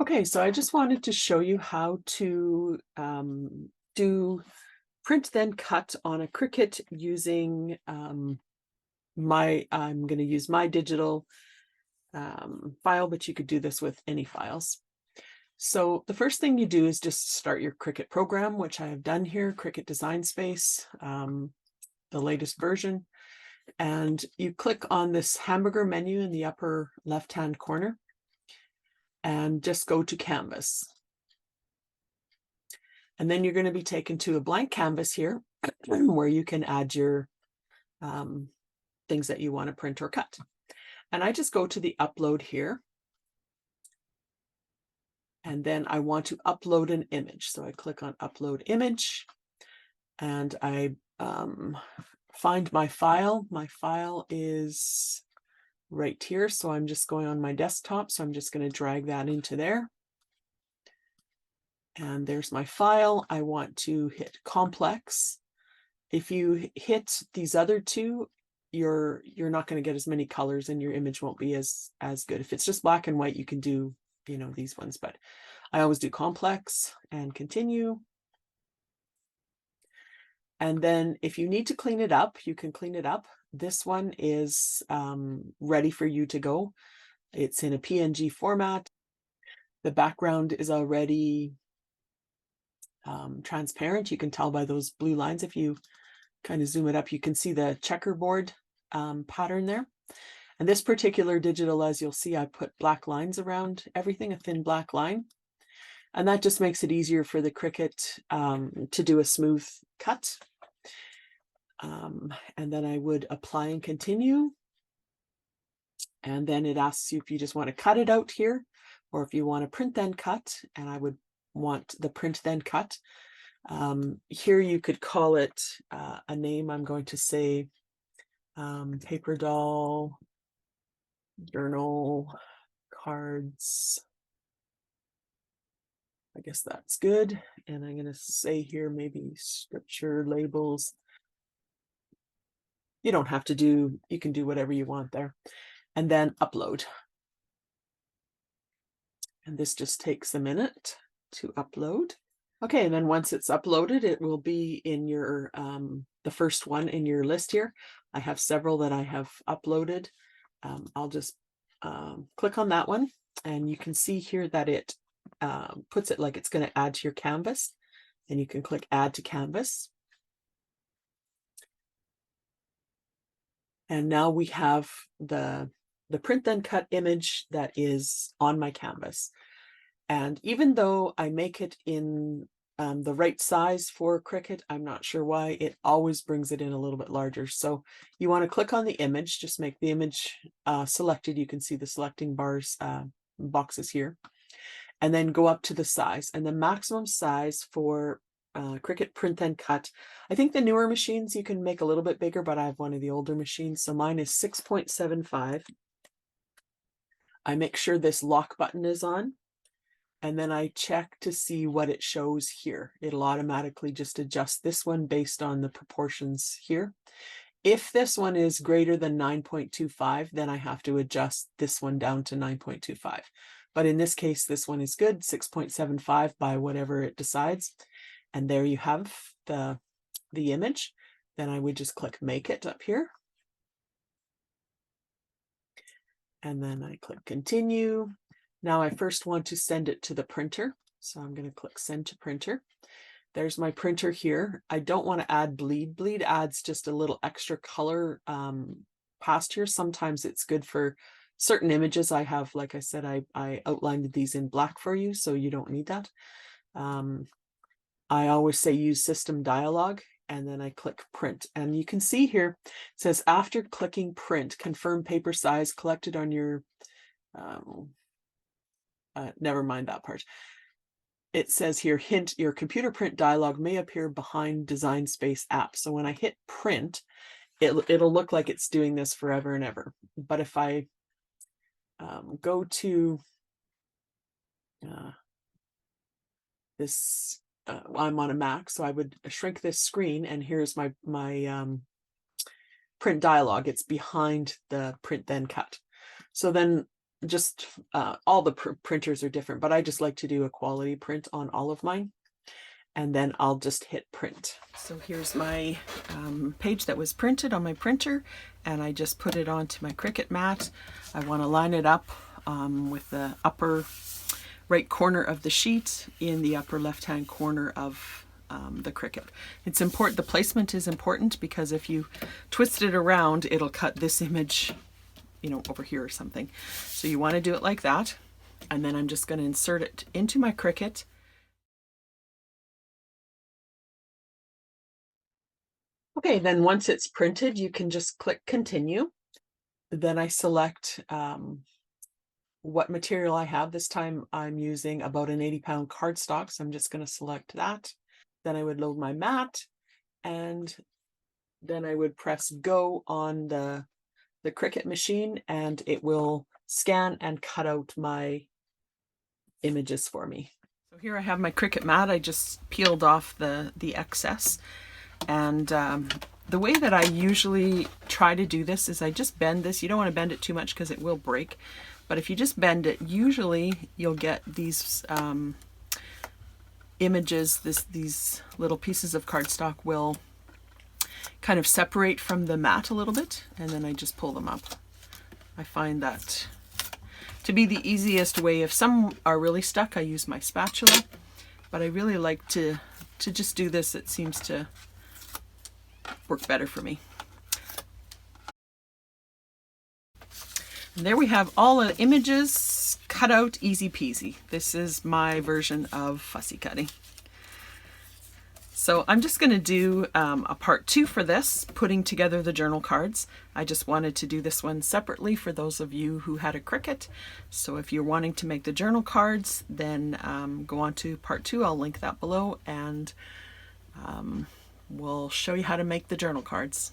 Okay, so I just wanted to show you how to do print then cut on a Cricut using I'm going to use my digital file, but you could do this with any files. So the first thing you do is just start your Cricut program, which I have done here, Cricut Design Space, the latest version. And you click on this hamburger menu in the upper left-hand corner and just go to Canvas. And then you're going to be taken to a blank canvas here where you can add your things that you want to print or cut. And I just go to the upload here. And then I want to upload an image. So I click on upload image and I find my file. My file is right here. So I'm just going on my desktop. So I'm just going to drag that into there. And there's my file. I want to hit complex. If you hit these other two, you're not going to get as many colors and your image won't be as good. If it's just black and white, you can do, these ones, but I always do complex and continue. And then if you need to clean it up, you can clean it up. This one is ready for you to go. It's in a PNG format. The background is already transparent. You can tell by those blue lines. If you kind of zoom it up, you can see the checkerboard pattern there. And this particular digital, as you'll see, I put black lines around everything, a thin black line. And that just makes it easier for the Cricut to do a smooth cut. And then I would apply and continue. And then it asks you if you just want to cut it out here, or if you want to print then cut, and I would want the print then cut. Here you could call it a name. I'm going to say paper doll, journal, cards. I guess that's good. And I'm going to say here maybe scripture labels. You don't have to do, you can do whatever you want there. And then upload. And this just takes a minute to upload. Okay, and then once it's uploaded, it will be in your, the first one in your list here. I have several that I have uploaded. I'll just click on that one, and you can see here that it puts it like it's going to add to your canvas, and you can click add to canvas. And now we have the print then cut image that is on my canvas. And even though I make it in the right size for Cricut, I'm not sure why, it always brings it in a little bit larger. So you want to click on the image, just make the image selected. You can see the selecting bars, boxes here, and then go up to the size. And the maximum size for Cricut print then cut, I think the newer machines you can make a little bit bigger, but I have one of the older machines, so mine is 6.75. I make sure this lock button is on, and then I check to see what it shows here. It'll automatically just adjust this one based on the proportions here. If this one is greater than 9.25, then I have to adjust this one down to 9.25. But in this case, this one is good, 6.75 by whatever it decides. And there you have the image. Then I would just click make it up here. And then I click continue. Now I first want to send it to the printer. So I'm going to click send to printer. There's my printer here. I don't want to add bleed. Bleed adds just a little extra color past here. Sometimes it's good for certain images. I have, like I said, I outlined these in black for you, so you don't need that. I always say use system dialog, and then I click print. And you can see here, it says after clicking print, confirm paper size collected on your, never mind that part. It says here, hint, your computer print dialog may appear behind Design Space app. So when I hit print, it'll look like it's doing this forever and ever. But if I go to this, I'm on a Mac, so I would shrink this screen, and here's my print dialog. It's behind the print then cut. So then just all the printers are different, but I just like to do a quality print on all of mine. And then I'll just hit print. So here's my page that was printed on my printer, and I just put it onto my Cricut mat. I want to line it up with the upper right corner of the sheet in the upper left-hand corner of the Cricut. It's important, the placement is important, because if you twist it around, it'll cut this image, you know, over here or something. So you want to do it like that. And then I'm just going to insert it into my Cricut. Okay, then once it's printed, you can just click continue. Then I select what material I have. This time I'm using about an 80-pound cardstock, so I'm just going to select that. Then I would load my mat, and then I would press go on the Cricut machine, and it will scan and cut out my images for me. So here I have my Cricut mat. I just peeled off the excess. And the way that I usually try to do this is I just bend this. You don't want to bend it too much because it will break. But if you just bend it, usually you'll get these images, these little pieces of cardstock will kind of separate from the mat a little bit, and then I just pull them up. I find that to be the easiest way. If some are really stuck, I use my spatula, but I really like to just do this. It seems to work better for me. And there we have all the images cut out, easy peasy. This is my version of fussy cutting. So I'm just going to do a part 2 for this, putting together the journal cards. I just wanted to do this one separately for those of you who had a Cricut. So if you're wanting to make the journal cards, then go on to part 2. I'll link that below, and we'll show you how to make the journal cards.